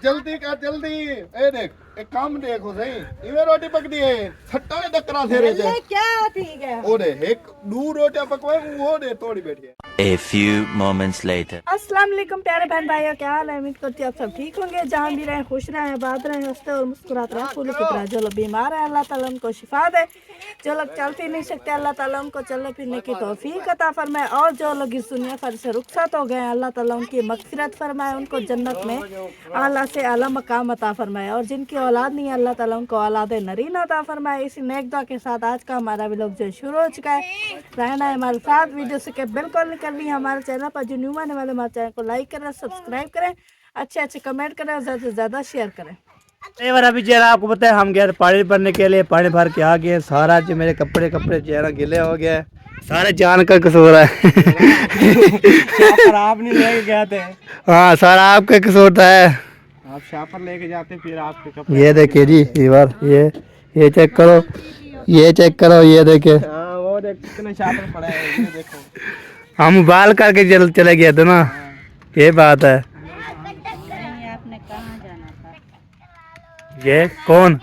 जल्दी कर जल्दी। ए देख एक काम देखो सही, इवे रोटी पक दी है छट्टा में टकरा थे रे जे क्या ठीक है। ओरे एक दो रोटियां पकवाए वो दे तोड़ी बैठी है। A few moments later. अस्सलाम वालेकुम प्यारे बहन भाइयों, क्या हाल है। उम्मीद करती हूँ आप सब ठीक होंगे, जहाँ भी रहें खुश रहें, आबाद रहें, हंसते और मुस्कुराते रहें फूलों की तरह। जो लोग बीमार हैं अल्लाह ताला उनको शिफा दे, जो लोग चल फिर नहीं सकते अल्लाह ताला उनको चलने फिरने की तौफीक अता फरमाए, और जो लोग इस दुनिया भर से रुखसत हो गए अल्लाह ताला उनकी मगफिरत फरमाए, उनको जन्नत में आला से आला मकाम अता फरमाए, और जिनकी औलाद नहीं है अल्लाह ताला उनको औलाद नरीन अता फरमाए। इसी नेक दुआ के साथ आज का हमारा व्लॉग जो शुरू हो चुका है, रहना है हमारे साथ, वीडियो से बिल्कुल नहीं करनी है। हमारे चैनल पर जो न्यू आने वाले हमारे चैनल को लाइक करें, सब्सक्राइब करें, अच्छे अच्छे कमेंट करें और ज़्यादा से ज़्यादा शेयर करें। एक बार अभी जरा आपको पता है हम गए पानी भरने के लिए, पानी भर के आ गए, सारा जो मेरे कपड़े जरा गिले हो गए, सारे जान का कसूर है। आप नहीं लेके गए थे। हाँ सारा आपका कसूर था है। आप शापर लेके जाते फिर आपके कपड़े। ये देखिए जी ये बार ये चेक करो, ये चेक करो, ये देखिए वो देख कितने शापर पड़े हैं, ये देखो। हम बाल करके चले गए थे ना, ये बात है। ये कौन?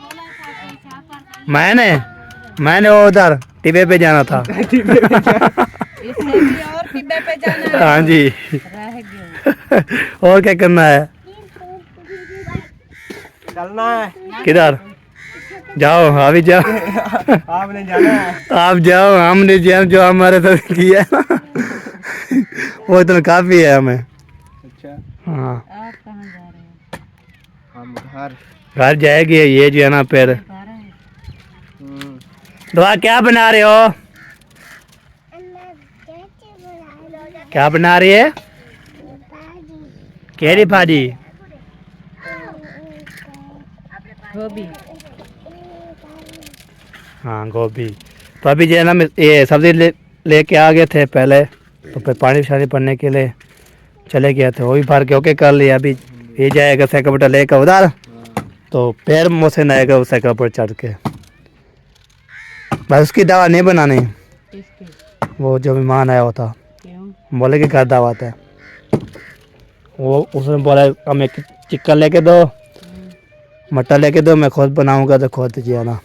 मैंने वो उधर टिबे पे जाना था। इसने भी और टिब्बे पे जाना है। हाँ जी। रह गए। और क्या करना है? चलना है। किधर जाओ? अभी जाओ। आपने जाना है। आप जाओ, हमने जो हमारे साथ किया है ना, वो इतना काफी है हमें। अच्छा हाँ आप कहाँ जा रहे हैं? हम घर। घर जाएगी ये जो है ना फिर। दुआ क्या बना रहे हो? क्या बना रही है? केरी भाजी? गोभी। हाँ गोभी। तो अभी जो है ना ये सब्जी लेके आ गए थे पहले, तो फिर पानी शानी भरने के लिए चले गए थे, वो भी भर के ओके कर लिया। अभी ये जाएगा साइकिल पर लेकर उधर, तो पैर मोशन आएगा उस साइकिल पर चढ़ के। बस उसकी दवा नहीं बनानी, वो जो मेहमान आया होता बोले कि घर दावत है, वो उसने बोला हमें चिकन लेके दो, मटन लेके दो, मैं खुद बनाऊंगा, तो खुद जी ना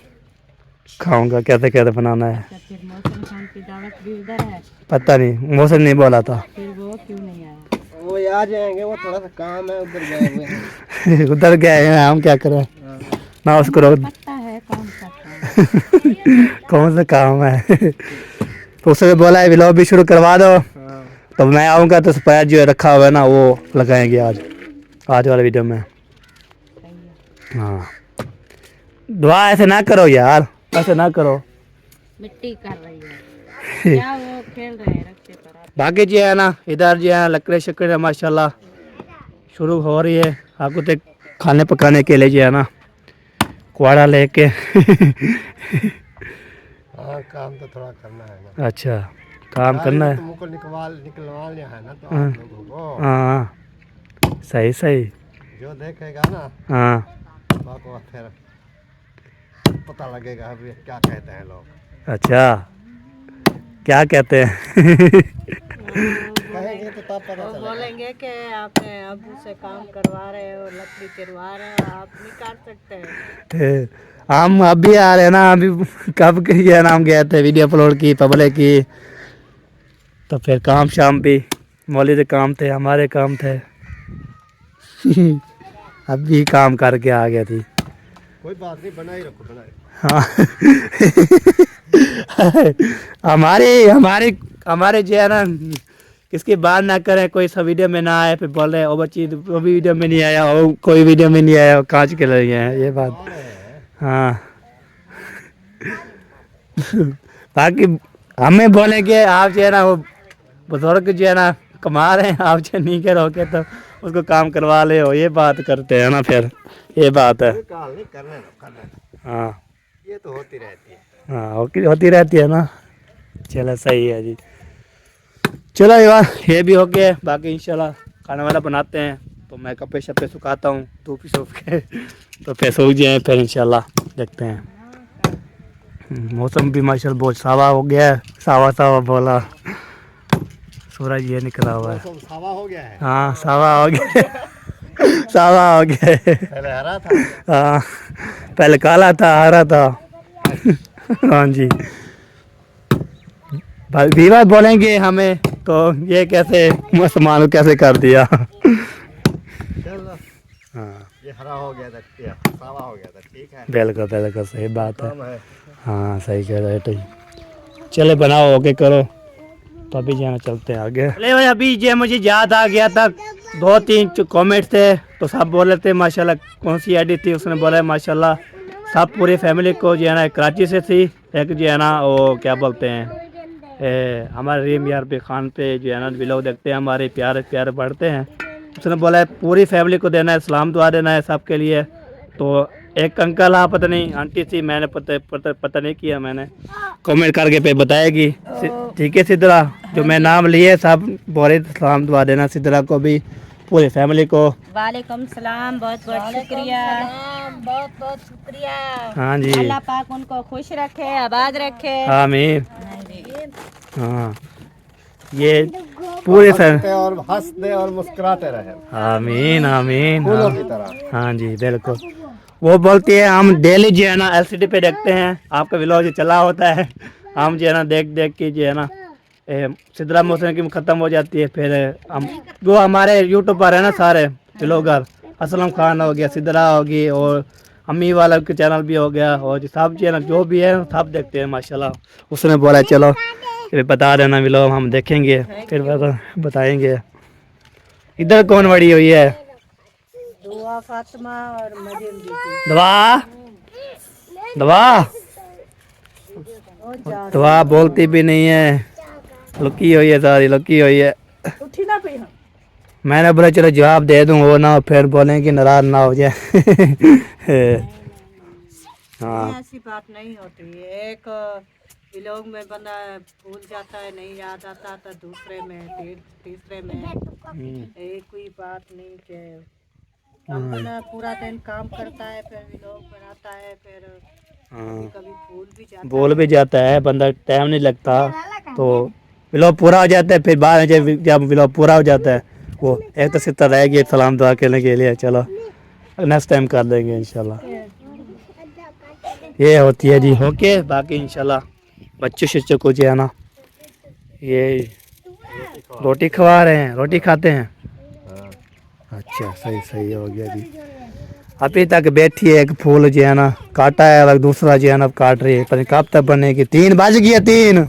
खाऊंगा कैसे कैसे बनाना है। फिर मौसम खान की दावत भी उधर है, पता नहीं मौसम नहीं बोला था। फिर वो क्यों नहीं आया? वो आ जाएंगे, वो थोड़ा सा काम है, उधर गए हुए हैं। उधर गए हैं, हम क्या करें ना उसको रोक। पता है कौन सा काम? कौन सा काम है? तो उसने बोला है व्लॉग भी शुरू करवा दो, तो मैं आऊँगा तो स्पेयर जो रखा हुआ है ना वो लगाएंगे आज वाले वीडियो में। हाँ दुआ ऐसे ना करो यार, ऐसे ना करो। मिट्टी कर रही है क्या? वो खेल रहे हैं रस्ते पर। बाकी जो है ना इधर जो है लकड़े शकड़े माशाल्लाह शुरू हो रही है। आपको तो खाने पकाने के लिए जो है ना कुआड़ा लेके। हाँ काम तो थोड़ा करना है ना। अच्छा काम करना है। तुमको निकलवा लिया है ना, तो आप लोगों को। हाँ सही जो देखेगा ना हाँ आपको फिर पता लगेगा अभी क्या कहते हैं लोग। अच्छा क्या कहते हैं? कहेंगे तो तब पता चलेगा। बोलेंगे कि आपने अबू से काम करवा रहे हो, लकड़ी करवा रहे हो, आप नहीं काट सकते। हम अभी आ रहे हैं ना, अभी कब के ये नाम गए थे वीडियो अपलोड की पब्लिक की, तो फिर काम शाम भी मौलिद काम थे, हमारे काम थे। अभी काम करके आ गया थी। कोई बात नहीं, बनाई रखो बनाई। हाँ। हमारे जो है ना किसकी बात ना करें, कोई सा वीडियो में ना आए, फिर बोल रहे ओ बच्ची वो भी वीडियो में नहीं आया, वो कोई वीडियो में नहीं आया, कांच के लिए है ये बात। हाँ बाकी हमें बोले कि आप जो है ना वो बुजुर्ग जो है ना कमा रहे हैं, आप जो नहीं के रोके तो उसको काम करवा ले हो, ये बात करते हैं ना, फिर ये बात है। काल नहीं करने दो। हाँ ये तो होती रहती है। हाँ होती रहती है ना। चलो सही है जी। चलो यार ये भी हो गया, बाकी इंशाल्लाह खाना वाला बनाते हैं, तो मैं कपड़े शपड़े सुखाता हूँ धूप ही सूख के, तो फिर सूख जाए, फिर इंशाल्लाह देखते हैं। मौसम भी माशाल्लाह बहुत सावा हो गया है, सावा बोला, सूरज ये निकला हुआ है। सावा हो गया है। हाँ सावा हो गया। सावा हो गया है। पहले हरा था। हाँ पहले काला था हरा था। हाँ जी भाई विवाद बोलेंगे हमें तो ये कैसे मुसलमान को कैसे कर दिया। चलो हाँ ये हरा हो गया था, ये सावा हो गया था, ठीक है। बिल्कुल बिल्कुल सही बात है। कम है। हाँ सही कह रहे थे। चले बनाओ ओके करो तो अभी जाना चलते हैं आगे। अरे भाई अभी ये मुझे याद आ गया था 2-3 कमेंट थे तो सब बोले थे माशाल्लाह कौन सी आईडी थी उसने बोला माशाल्लाह सब पूरी फैमिली को जो है ना कराची से थी एक जो है ना वो क्या बोलते हैं हमारे रीम यार पे खान पे जो है ना व्लॉग देखते हैं हमारे प्यार प्यार बढ़ते हैं। उसने बोला है पूरी फैमिली को देना है सलाम दुआ देना है सबके लिए। तो एक अंकल हाँ पता नहीं आंटी थी मैंने पता नहीं किया मैंने कमेंट करके पे बताएगी। ठीक है सिद्धरा जो मैं नाम लिए सब बोले सलाम दुआ देना सिद्धरा को भी पूरी फैमिली को। वालेकुम सलाम, बहुत बहुत शुक्रिया, बहुत बहुत शुक्रिया। हाँ जी अल्लाह पाक उनको खुश रखे, आबाद रखे। आमीन। हाँ जी। हाँ ये पूरे हंसते और हंसते और मुस्कुराते रहे आमीन आमीन। फूलों की तरह। हाँ जी बिल्कुल। वो बोलती है हम डेली जो है ना एलसीडी पे देखते हैं आपका व्लॉग जो चला होता है हम जो है ना देख देख के जो है ना सिद्धरा मौसम की ख़त्म हो जाती है फिर हम जो हमारे यूट्यूब पर है ना सारे व्लॉगर असलम खान हो गया सिद्धरा होगी और अम्मी वाला के चैनल भी हो गया और सब चैनल जो भी है सब देखते हैं माशाल्लाह। उसने बोला चलो फिर बता देना व्लॉग हम देखेंगे फिर बताएंगे। इधर कौन बड़ी हुई है दुआ फातिमा और मरियम जी। दवा दवा दवा बोलती भी नहीं है लुकी हुई है सारी लुकी हुई है। उठी ना पे हम मैंने बोला चलो जवाब दे दूँ वो ना फिर बोलें कि नाराज ना हो जाए। हाँ ऐसी बात नहीं होती। एक व्लॉग में बंदा भूल जाता है, नहीं याद आता तो दूसरे में तीसरे में एक कोई बात नहीं के हम बना पूरा दिन काम करता है फिर व्लॉग बनाता है फिर कभी भूल भी जाता बोल भी जाता है बंदा टाइम नहीं लगता तो व्लॉग पूरा हो जाता है फिर बाद में जब व्लॉग पूरा हो जाता है वो एक तो सितर रहेगी सलाम दुआ करने के लिए चलो नेक्स्ट टाइम कर देंगे इंशाल्लाह। ये होती है जी ओके बाकी इंशाल्लाह बच्चों शच्चों को जो है ना ये रोटी खवा रहे हैं रोटी खाते हैं। अच्छा सही सही हो गया जी। अभी तक बैठी है एक फूल जो है ना काटा है अलग दूसरा जो है ना काट रही है पर कब तक बनेगी 3 बज गया 3 है।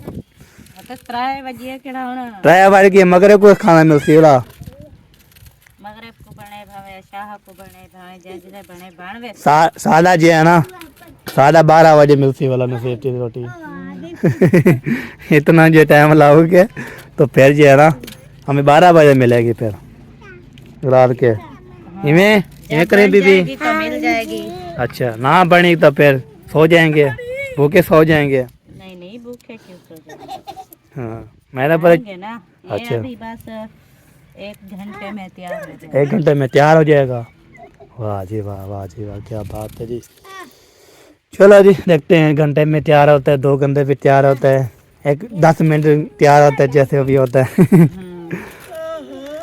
बजिए केड़ा होना ट्राई बार की मगरे को खाना मिलती है मगरब को बने भावे शाह को बने भावे जैसे बने बनवे सादा जो है ना सादा 12 बजे मिलती वाला नसीब की रोटी। इतना जो टाइम लाओगे तो फिर जो है ना हमें 12 बजे मिलेगी फिर रात के इवें ये करे बीबी तो मिल जाएगी। अच्छा ना बनी तो फिर सो जाएंगे भूखे सो जाएंगे। नहीं नहीं भूखे क्यों सो जाएंगे हाँ मैंने पर ना ये अच्छा। अभी बस 1 घंटे में तैयार हो जाएगा। 1 घंटे में तैयार हो जाएगा। वाह जी वाह क्या बात है जी। चलो जी देखते हैं घंटे में तैयार होता है 2 घंटे में तैयार होता है 10 मिनट तैयार होता है जैसे भी होता है।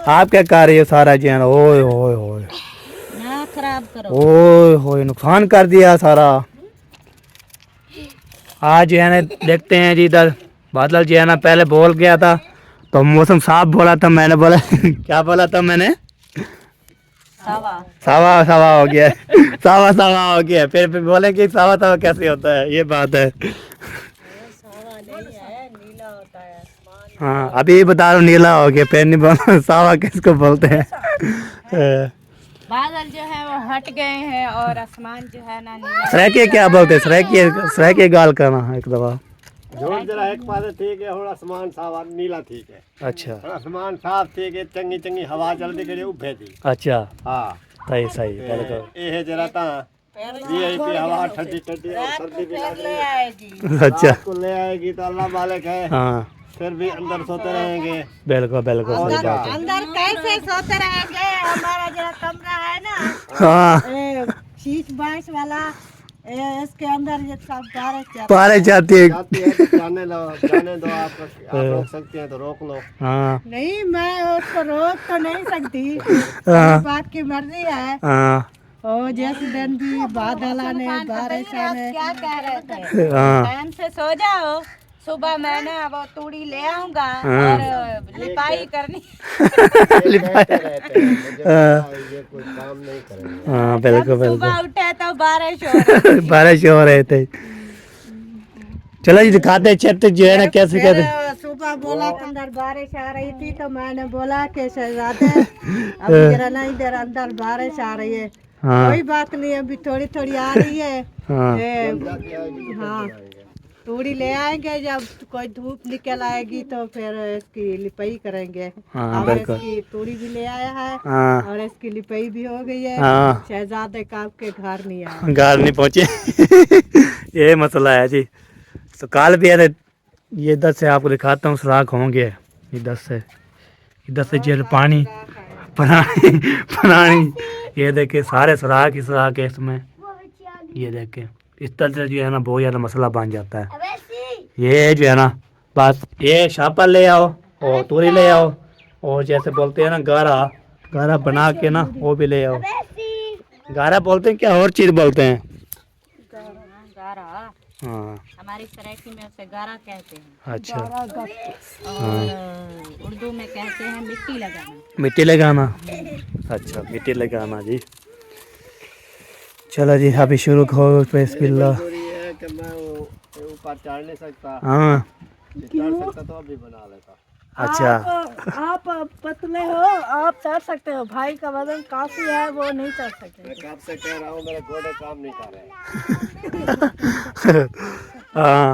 आप क्या कर रही हो सारा जैन ओए ओए ओए ना खराब करो ओए होए नुकसान कर दिया सारा। आज जो है ना देखते हैं जी इधर बादल जो है ना पहले बोल गया था तो मौसम साफ बोला था मैंने बोला क्या बोला था मैंने सावा हो गया सावा हो गया फिर बोले कि सावा कैसे होता है ये बात है। नीला होता है हाँ अभी बता रहा हूँ नीला हो गया फिर नहीं बोला सावा किसको बोलते हैं। बादल जो है वो हट गए हैं और आसमान जो है ना नीला। सरेके क्या बोलते हैं सरेके गाल करना एक दफा जोर जरा एक पास ठीक है और आसमान साफ नीला ठीक है। अच्छा आसमान साफ ठीक है चंगी चंगी हवा चलती करी उभे थी। अच्छा हाँ सही बिल्कुल ये जरा ता वीआईपी हवा ठंडी ठंडी और सर्दी भी लग रही है। आएगी अच्छा को ले आएगी तो अल्लाह मालिक है। हाँ फिर भी अंदर सोते रहेंगे। बिल्कुल सही बात है। अंदर कैसे सोते रहेंगे। हमारा जरा कमरा है ना हाँ शीश बांस वाला इसके अंदर ये सब बारह पारे जाती है। जाती है तो जाने दो आप रोक सकते हैं तो रोक लो। हाँ नहीं, मैं उसको रोक तो नहीं सकती, हाँ बात की मर्जी है। हाँ ओ जिस दिन भी बादल आने बारिश आने। क्या कह रहे थे? हाँ टाइम से सो जाओ, सुबह मैं ना वो तूड़ी ले आऊंगा हाँ। और लिपाई करनी। ये कहते रहते हैं, मुझे पता है ये कोई काम नहीं करेंगे। हाँ बिल्कुल सुबह बिल्कुल। उठे तो बारिश हो रही। बारिश हो रहे थे। चलो जी दिखाते छत जो है ना कैसे फिर कहते। सुबह बोला कि अंदर बारिश आ रही थी तो मैंने बोला कि शहजादे अब जरा ना इधर अंदर बारिश आ रही है। हाँ कोई बात नहीं, अभी थोड़ी थोड़ी आ रही है। हाँ हाँ, तूड़ी ले आएंगे, जब कोई धूप निकल आएगी तो फिर इसकी लिपाई करेंगे। हाँ, अब बिल्कुल। इसकी तूड़ी भी ले आया है हाँ और इसकी लिपाई भी हो गई है। हाँ। शहजादे का आपके घर नहीं आया। घर नहीं पहुंचे। ये मसला है जी। तो काल भी है ये इधर से आपको दिखाता हूँ सुराख होंगे इधर से जो पानी पानी ये देखे सारे सुराख ही सुराख है इसमें। ये देखे इस तरह से जो है ना बहुत ज़्यादा मसला बन जाता है। ये जो है ना बस ये शापा ले आओ और तूरी ले आओ और जैसे बोलते हैं ना गारा बना के ना वो भी ले आओ। गारा बोलते हैं क्या और चीज़ बोलते हैं? गारा, हाँ हमारी सराइकी में उसे गारा कहते हैं अच्छा और उर्दू में कहते हैं मिट्टी लगाना। मिट्टी लगाना। अच्छा मिट्टी लगाना जी। चलो जी अभी शुरू करो बिस्मिल्लाह। मजबूरी है कि मैं ऊपर चढ़ नहीं सकता, हाँ चढ़ सकता तो अभी बना लेता। अच्छा आप पतले हो, आप चढ़ सकते हो। भाई का वजन काफी है, वो नहीं चढ़ सकते। मैं कब से कह रहा हूँ मेरे घोड़े काम नहीं कर रहे। हाँ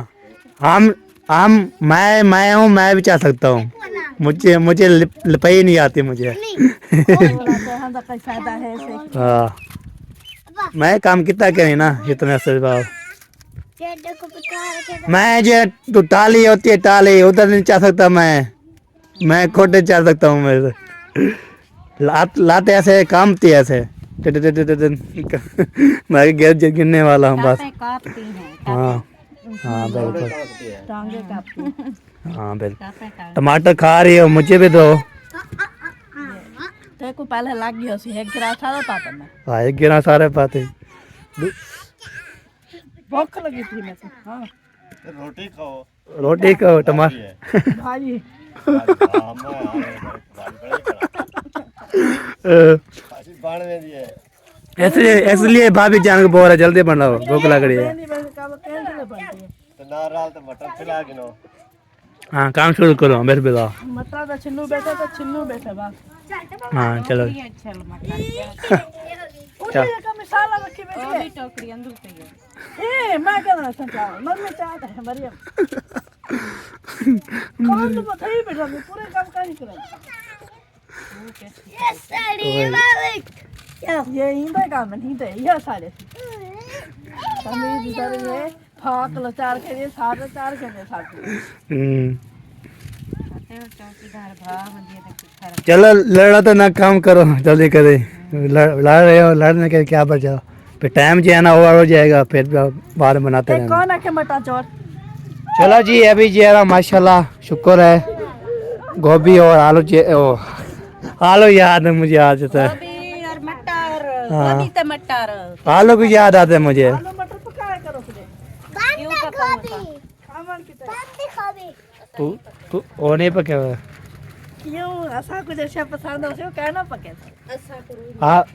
मैं हूँ, मैं भी चाह सकता हूँ। मुझे लिपाई नहीं आती मुझे। कोई फायदा है इसे। हाँ मैं काम कितना करी ना इतना से बात। मैं जो तो टाली होती है टाली उधर नहीं चाह सकता। मैं खोटे चाह सकता हूँ। मेरे से लाते ऐसे कामती ऐसे मैं गिर गिरने वाला हूँ बस। टापें कांपती हैं, हाँ हाँ बिल्कुल। टांगे काटती। हाँ बिल्कुल। टापें कांपती टमाटर खा रही हो मुझे भी दो। देखो पहले लग गया सी एक गिरा था पाता मैं। हाँ एक गिरा सारे पाते। भूख लगी थी मैं। हाँ रोटी खाओ। रोटी को टमाटर भाई इसलिए भाभी जान को बोल रहा जल्दी बनाओ भूख लग रही है। तो नाराल तो मटर खिला के नो। हाँ काम शुरू करो मेरे बिला। मतलब तो छिन्नू बैठे बस। हाँ चलो हैं। अच्छा मटर क्या का मिसाला रखी वो बैठी भी टोकरी अंदर पे है। है। मैं क्या ना समझा मम्मी चाहता है मरियम। कौन तो पता ही बैठा मैं पूरे काम का नहीं करा। ये इंदा काम नहीं दे ये सारे तमीज इधर ये फाक लो चार के ये सारे चार के ये सारे। चौकीदार भाव मुझे तो चलो लड़ा तो ना काम करो जल्दी करे। लड़ रहे हो लड़ने के क्या बचा फिर टाइम जो है ना ओवर हो जाएगा फिर बाहर बनाते रहना। कौन आके मटा चोर। चलो जी अभी जो है ना माशाल्लाह शुक्र है गोभी और आलू याद है मुझे आज जाता है। गोभी और मटर, हाँ। गोभी तो मटर आलू भी याद आते हैं मुझे। आलू मटर पकाया करो फिर। क्यों पकाऊंगा? सामान की तरह। तू वो नहीं पके हुए। क्यों ऐसा कुछ अच्छा पसंद हो सो कहना पके।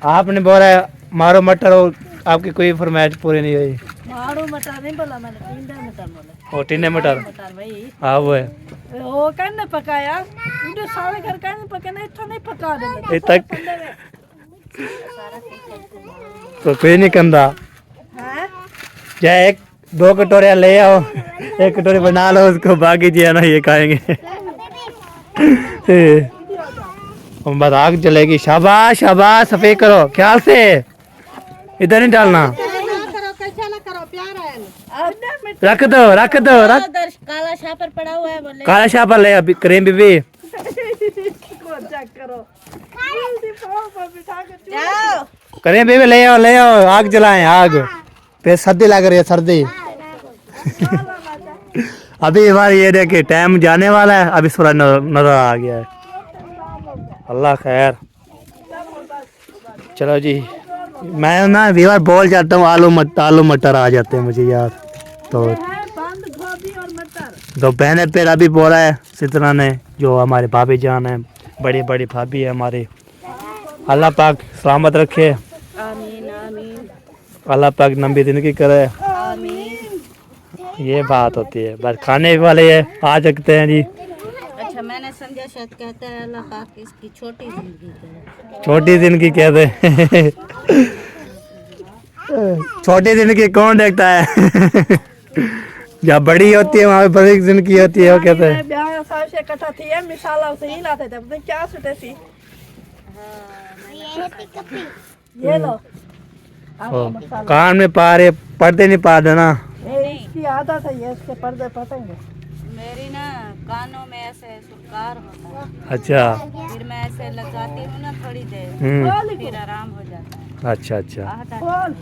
आपने बोला मारो मटर और आपकी कोई फरमाइश पूरी नहीं हुई। मारो मटर नहीं बोला मैंने टिंडा मटर बोला। और टिन्ने मटर मटर भाई हाँ वो है। वो कहने पकाया मुझे सारे घर कहने पकाना इतना नहीं पका देना। ये तक तो कोई नहीं कंधा हैं चाहे एक दो कटोरियाँ ले आओ एक कटोरी बना लो उसको बाकी जो है ना ये खाएंगे। बस आग जलेगी। शाबाश शाबाश सफेद करो ख्याल से इधर नहीं डालना। करो कैसा ना करो प्यार है। रख दो रख उधर काला शापर पड़ा हुआ है बोले। काला शापा ले अभी करीम बीबी। को चेक करो जल्दी पाओ पर बिठा के जाओ करीम बीबी ले आओ आग जलाएं आग। पे सर्दी लग रही है सर्दी। अभी हमारी ये देखिए टाइम जाने वाला है, अभी सूरज नजर आ गया है। अल्लाह खैर। चलो जी, मैं ना वीवर बोल जाता हूँ आलू मटर आ जाते हैं मुझे यार। तो बंद गोभी और मटर। दो बहने पेड़ अभी बोला है सितना ने, जो हमारे भाभी जान है, बड़ी बड़ी भाभी है हमारी। अल्लाह पाक सलामत रखे, आमीन आमीन अल्लाह पाक लंबी जिंदगी करे। आमीन। ये बात होती है, बस खाने वाले है आ सकते हैं जी। अच्छा मैंने समझा शायद कहते हैं अल्लाह पाक इसकी छोटी जिंदगी करे। छोटी जिंदगी कहते छोटी जिंदगी कौन देखता है? जब बड़ी होती है वहाँ पे बड़ी जिंदगी होती है, वो कहते हैं। ब्याह साहब से इकट्ठा थी है मिसाला से ही लाते थे, पता क्या सुटे सी। ये लो आपको मसाला। कान में पा रहे, पर्दे नहीं पा देना। इसकी आदत है ये, इसके पर्दे पटेंगे। मेरी ना कानों में ऐसे सुरकार होता है, अच्छा फिर मैं ऐसे लगाती हूँ ना थोड़ी देर, फिर आराम हो जाता है। अच्छा अच्छा, आहट आती खोल,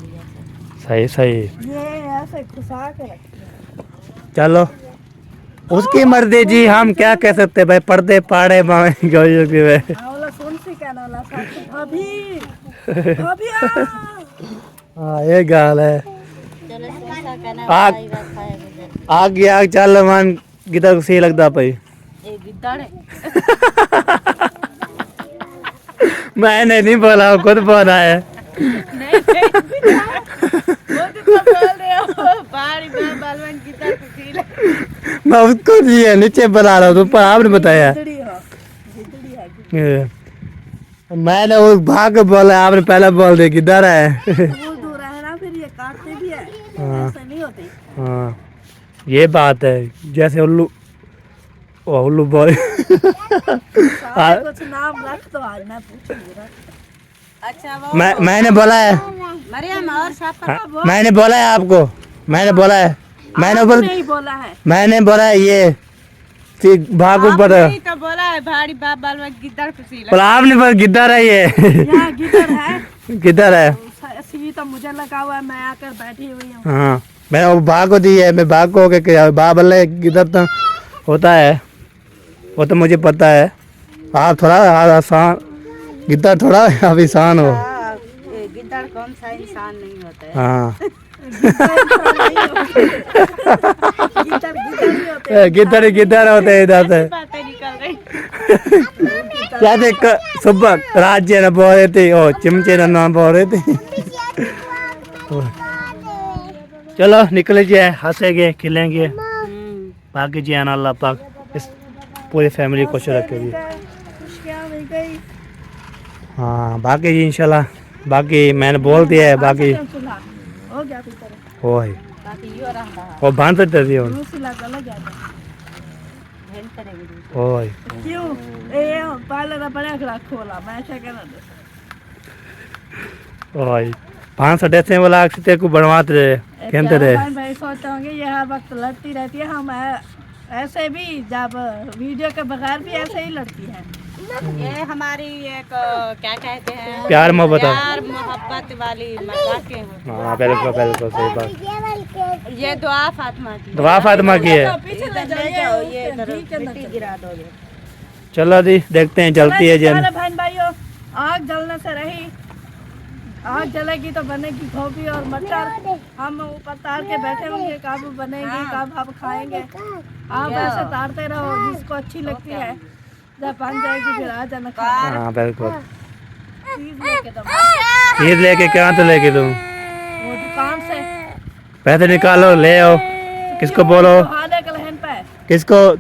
सही सही। ये ऐसे घुसा के रखते हैं। चलो उसकी मर्जी जी, हम क्या कह सकते हैं भाई, पर्दे पाड़े मावे वाला सुन सी कहना वाला साथ भाभी भाभी हाँ ये गाल है। चलो सोचा कहना आग खाएगा खाएगा। आग की आग चल मान किधर को सही लगता भाई। ये गिद्दड़ है। मैंने नहीं बोला, खुद बोला है। नहीं वो तो बोल रहे हो बाहरी बालवन गिद्दड़ कुसील है। मैं उसको जी है नीचे बना रहा हूँ, ऊपर आपने बताया। गिदड़ी हो, गिदड़ी है। मैंने वो भाग बोला, आपने पहले बोल दिया किधर है। दूर दूर है ना, फिर ये काटते भी है, ऐसे नहीं होती। हाँ ये बात है, जैसे उल्लू उल्लू बोल। सारे कुछ नाम रख तो आज मैं पूछूंगी। अच्छा वो मैंने बोला है, मरियम और शाफा का मैंने बोला है आपको, मैंने बोला है, नहीं बोला है। मैंने बोला है ये भाग ऊपर। नहीं तो बोला है भारी बालवन गिद्दड़ कुसील है। पर आपने बोला किधर है ये? यहाँ गिदड़ है, किधर है? सी तो मुझे लगा हुआ है, मैं आकर बैठी हुई हूँ। हाँ मैंने वो भाग को दी है, मैं भाग को के बाबल किधर तो होता है, वो तो मुझे पता है। आप थोड़ा आसान, गिद्दड़ थोड़ा आप इंसान हो। ये गिद्दड़ कौन सा इंसान नहीं होता है। हाँ गिदड़ गिद्दड़ होते हैं इधर से। बातें निकल रही। क्या सुबह राज्य न बोल रहे थे, ओ चिमचे न नाम बोल रहे थे। चलो निकल जाए, हंसेंगे खिलेंगे, बाकी जी आना अल्लाह पाक इस पूरी फैमिली को खुश रखेगी। खुशियाँ मिल गई। हाँ बाकी जी इंशाल्लाह, बाकी मैंने बोल दिया है, बाकी हो गया फिर तरह। हो है बाकी यो रहा वो बांध सकते थे दूसरा चला गया था। हेल्प करेगी। हो क्यों ये पहले तो बड़ा खड़ा खोला, मैं ऐसा कहना ओए 500 ऐसे वाला अक्सर को बनवाते रहे, कहते रहे। भाई सोचते होंगे ये हर वक्त लड़ती रहती है, हम ऐसे भी जब वीडियो के बगैर भी ऐसे ही लड़ती है। ये हमारी एक क्या कहते हैं, प्यार मोहब्बत है। प्यार मोहब्बत वाली मजाकें होती हाँ बिल्कुल बिल्कुल सही बात। हैं। ये दुआ फातिमा की। दुआ फातिमा की है। पीछे इधर ले जाओ, ये इधर मिट्टी गिरा दो। चलो जी देखते हैं, जलती है जन। बहन भाइयों, आग जलने से रही, आग जलेगी तो बनेगी गोभी और मटर। हम ऊपर तार के बैठे होंगे, कब बनेगी कब आप खाएंगे। आप ऐसे तारते रहो, जिसको अच्छी लगती है, जब बन जाएगी फिर आ जाना खाने। हाँ बिल्कुल। चीज लेके तो चीज लेके क्या तो लेके तुम वो दुकान से पैसे निकालो ले आओ। किसको बोलो, हादे कलहन पे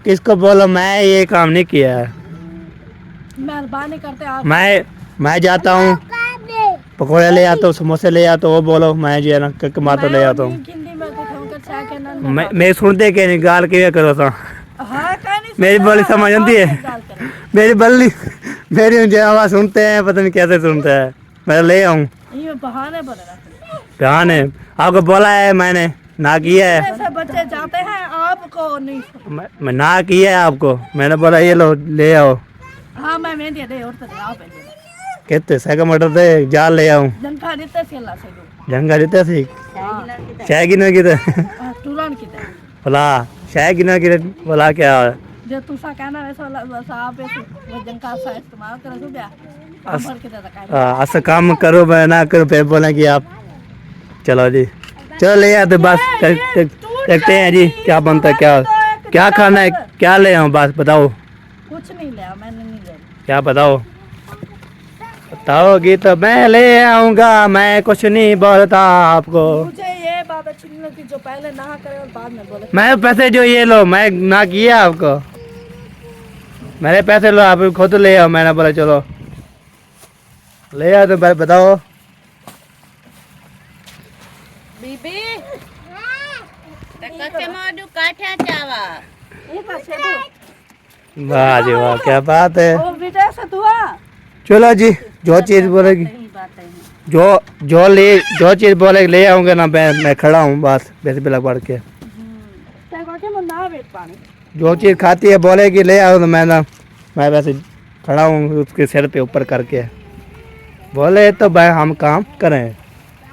किसको बोलो, मैं ये काम नहीं किया है। मेहरबानी करते आप। मैं जाता हूँ पकौड़े ले आता हूँ, समोसे ले आता हूँ, वो बोलो मैं जो है ना कमाता ले आता हूँ। हिंदी में कुछ होकर चाह के ना मैं सुनते के नहीं, गाल के करो तो हाँ कहीं नहीं मेरी बोली समझ आती है। गाल करें। मेरी मेरी आवाज़ सुनते हैं, पता नहीं कैसे सुनते हैं। मैं ले आऊँ ये बहाने बने रखते। कहाँ ने आपको बोला है, मैंने ना किया है। ऐसे बच्चे जाते हैं, आपको नहीं। मैं ना किया है आपको, मैंने बोला ये लो ले आओ। हाँ मैं मेहंदी दे और तो आप कहते सैका मटर दे जाल ले आऊँ। जनका देते से अल्लाह से दो। जंगा देते सी हाँ चाय गिनो की तुरंत की तरह बोला चाय गिनो की बोला क्या जो तुसा कहना वैसा बस आप ऐसे वजन का सा इस्तेमाल करो तो क्या भर के दादा का ऐसा काम करो मैं ना करो फिर बोला कि आप चलो जी चलो ले आते बस देखते हैं जी क्या बनता है क्या खाना है क्या ले आऊँ बस बताओ कुछ नहीं लिया मैंने नहीं लिया क्या बताओगी तो मैं ले आऊंगा मैं कुछ नहीं बोलता आपको मुझे ये बात अच्छी नहीं लगती जो पहले ना करे और बाद में बोले मैं पैसे जो ये लो मैं ना किया आपको मेरे पैसे लो आप खुद ले आओ मैंने बोला चलो ले आओ तो बताओ बीबी कच्चे माडू काठा चावा ये पास है वाह जी वाह क्या बात है ओ बेटा से दुआ चलो जी जो चीज़ बोलेगी जो चीज़ बोलेगी ले आऊँगा ना मैं खड़ा हूँ बस वैसे भी लग बढ़ के के मन ना वेट पानी जो चीज़ खाती है बोलेगी ले आओ तो मैं वैसे खड़ा हूँ उसके सिर पे ऊपर करके बोले तो भाई हम काम करें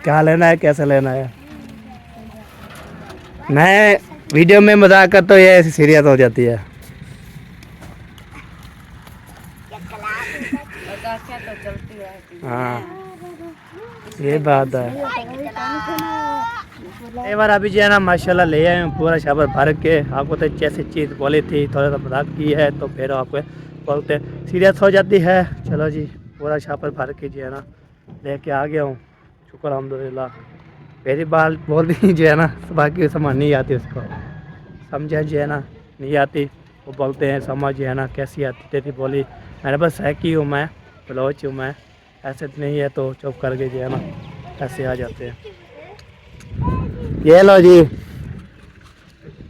क्या लेना है कैसे लेना है मैं वीडियो में मजाक करता तो ये ऐसी सीरियस हो जाती है हाँ ये बात है एक बार अभी जो है ना माशाल्लाह ले आए हूँ पूरा शाबर भर के आपको तो जैसी चीज़ बोली थी थोड़ा सा मजाक की है तो फिर आपको बोलते सीरियस हो जाती है चलो जी पूरा शाबर भर के जो है ना लेके आ गया हूँ शुक्र अल्हम्दुलिल्लाह मेरी बात बोल भी जो है ना बाकी समझ नहीं आती उसको समझ जो है ना नहीं आती वो बोलते हैं समझ जो है ना कैसी आती तेरी बोली मैंने बस है कि हूँ मैं बलोच हूँ मैं ऐसे नहीं है तो चुप करके जो है ना ऐसे आ जाते हैं ये लो जी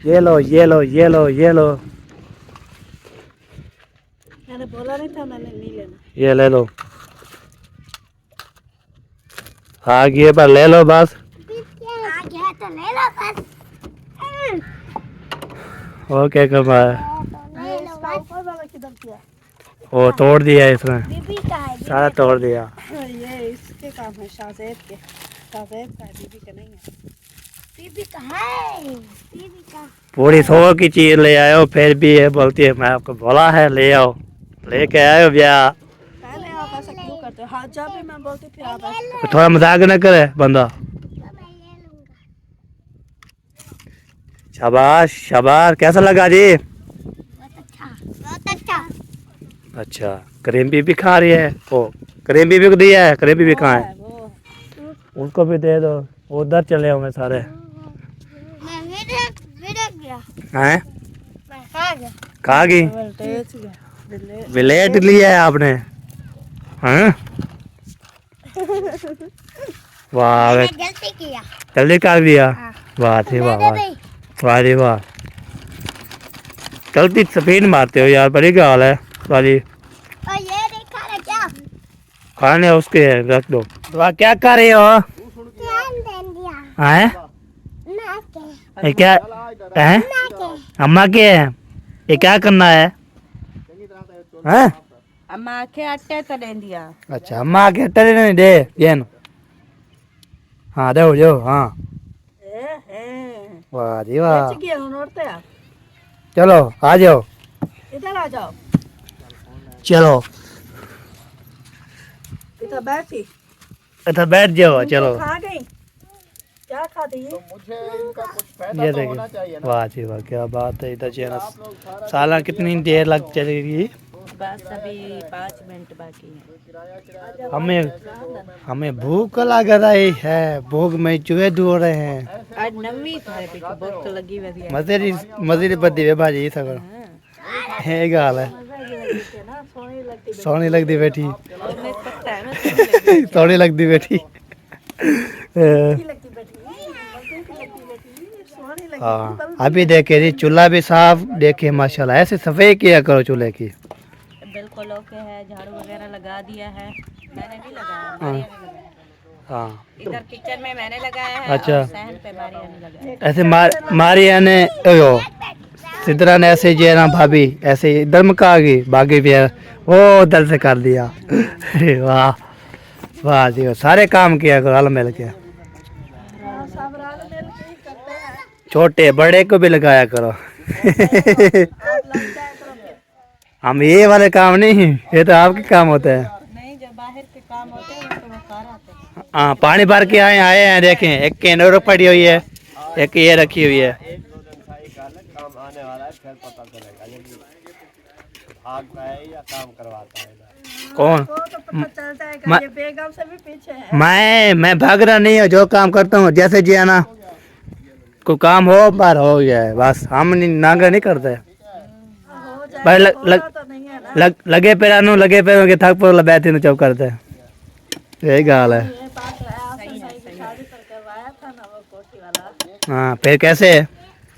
ये लो मैंने बोला नहीं था मैंने नहीं लेना ये ले लो हाँ ये पर ले लो बस और क्या करना है वो तोड़ दिया इसने सारा तोड़ दिया ये इसके काम है शाहजेब का है बीबी का नहीं है बीबी का है बीबी का पूरी 100 की चीज ले आयो फिर भी ये बोलती है मैं आपको बोला है ले आओ लेके आयो भैया पहले आप ऐसा क्यों करते हो हाँ जब भी मैं बोलती थी आप ऐसा तो थोड़ा मजाक न करे बंदा शाबाश शाबाश कैसा लगा जी अच्छा करीम बीबी खा रही है ओ करीम बीबी को दिया है करीम बीबी कहाँ है उसको भी दे दो उधर चले होंगे सारे हैं खा गई विलेट लिया है आपने हैं वाह जल्दी कर दिया वाह थी वाह वाह जी वाह चलती स्पीड मारते हो यार बड़ी गाल है वाली खाने उसके रख दो वाह क्या कर रहे हो हैं ये क्या है अम्मा के है ये क्या करना है हैं अम्मा के आटे तो दे दिया अच्छा अम्मा के अट्टे नहीं दे गेन हाँ दो जो हाँ वाह जी वाह चलो आ जाओ इधर आ जाओ चलो इधर बैठी इधर बैठ जाओ चलो खा गई क्या खाती है मुझे इनका कुछ फायदा ये तो होना देखिए चाहिए ना वाह जी वाह क्या बात है इधर जो है ना साला कितनी देर लग चलेगी बस अभी 5 मिनट बाकी है हमें भूख लग रही है भूख में चूहे दौड़ रहे हैं आज नवी थारे पे भूख तो लगी वधिया मजेरी बदी वे भाजी सगड़ है गाल है सोहनी लगती बैठी सोहनी लगती बैठी हाँ अभी देखे जी चूल्हा भी साफ देखे माशाल्लाह ऐसे सफाई किया करो चूल्हे की बिल्कुल ओके है झाड़ू वगैरह लगा दिया है मैंने नहीं लगाया मारिया ने लगाया हाँ इधर किचन में मैंने लगाया है अच्छा। और सहन पे मारिया ने लगाया ऐसे मारिया ने सिद्धरा ने ऐसे जो है ना भाभी ऐसे इधर मका गई भागी भी है वो उधर से कर दिया अरे वाह वाह जी वाह, सारे काम किया करो हल मिल के छोटे बड़े को भी लगाया करो। हम ये वाले काम नहीं, ये तो आपके काम होते हैं। नहीं, जब बाहर के काम होते हैं तो वो कार आते हैं। हाँ, पानी भर के आए हैं, देखें एक कैन और पड़ी हुई है, एक ये रखी हुई है। काम आने वाला है, फिर पता चलेगा ये भागता है या काम करवाता है। कौन? वो तो पता चलता है कि ये बेगम से भी पीछे है। मैं भाग रहा नहीं हूँ, जो काम करता हूँ जैसे जी है ना, कोई काम हो बार हो गया है बस, हम नांगा नहीं करते। हो जाए भाई तो नहीं है ना। लगे पैरों के थक पर बैठे न चुप करते हैं, यही गाल है। ये बात है, आपने भाई की शादी पर करवाया था ना वो कोठी वाला। हाँ, फिर कैसे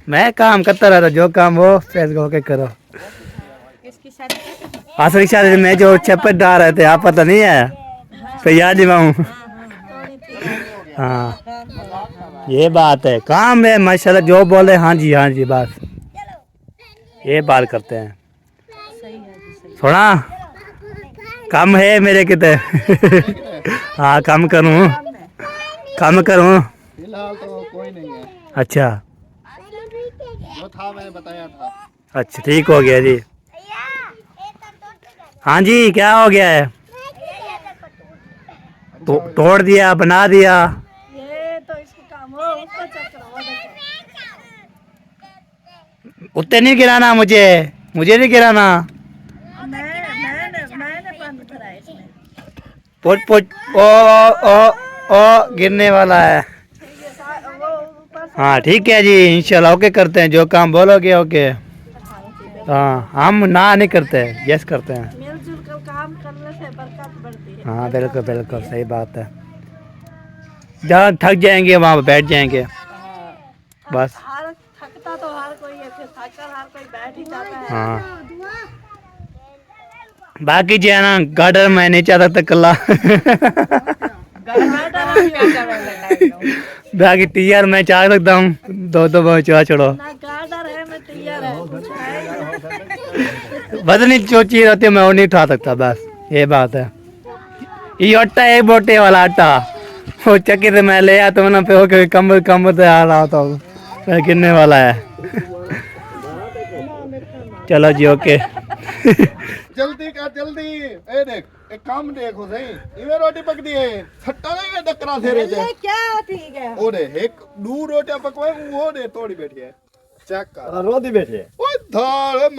मैं काम करता रहता, जो काम हो फैस होके करो। किसकी शादी की? आसरी शादी में जो छप्पर डाल रहे थे, आप पता नहीं है, तो याद ही हूँ। हाँ, ये बात है, काम है माशाल्लाह, जो बोले हाँ जी बस ये बात करते हैं। थोड़ा कम है मेरे किते। हाँ, काम करूँ फिलहाल तो कोई नहीं है, अच्छा जो था मैंने बताया था। अच्छा, ठीक हो गया जी। हाँ जी, क्या हो गया है? तोड़ दिया, बना दिया। ये तो इसका काम हो, उसका चेक करो, वो देखो। उत्ते नहीं गिराना, मुझे नहीं गिराना। मैंने बंद करा इसमें। पुट ओ गिरने वाला है। वो ऊपर से हाँ ठीक है जी, इंशाल्लाह ओके करते हैं, जो काम बोलोगे ओके। हाँ, हम ना नहीं करते, यस करते हैं। मिलजुल कर काम करने से बरकत बढ़ती है। हाँ बिल्कुल सही बात है। जहाँ थक जाएंगे वहाँ बैठ जाएंगे बस। हर थकता तो हर कोई है, फिर थककर हर कोई बैठ ही जाता है। हाँ, बाकी जो है ना गार्डन में नहीं चाहता था कला। बाकी टीआर मैं चाह सकता हूँ, दो चाह छोड़ो। ना गार्डर है, मैं तैयार है, कुछ है ही नहीं। बदनी जो चीज होती है मैं वो नहीं उठा सकता, बस ये बात है। ये आटा है बोटे वाला आटा, वो चक्की से मैं ले आता हूँ ना, फिर कम से आ रहा होता हूँ, गिरने वाला है। चलो जी ओके। जल्दी कर जल्दी, ए देख एक काम देखो सही, इवे रोटी पक दी है, छट्टा नहीं डकरा से रे जे। क्या ठीक है? ओ दे एक दू रोटियां पकवाए, वो दे तोड़ी बैठी है, चेक कर। रोदी बैठे ओए धाड़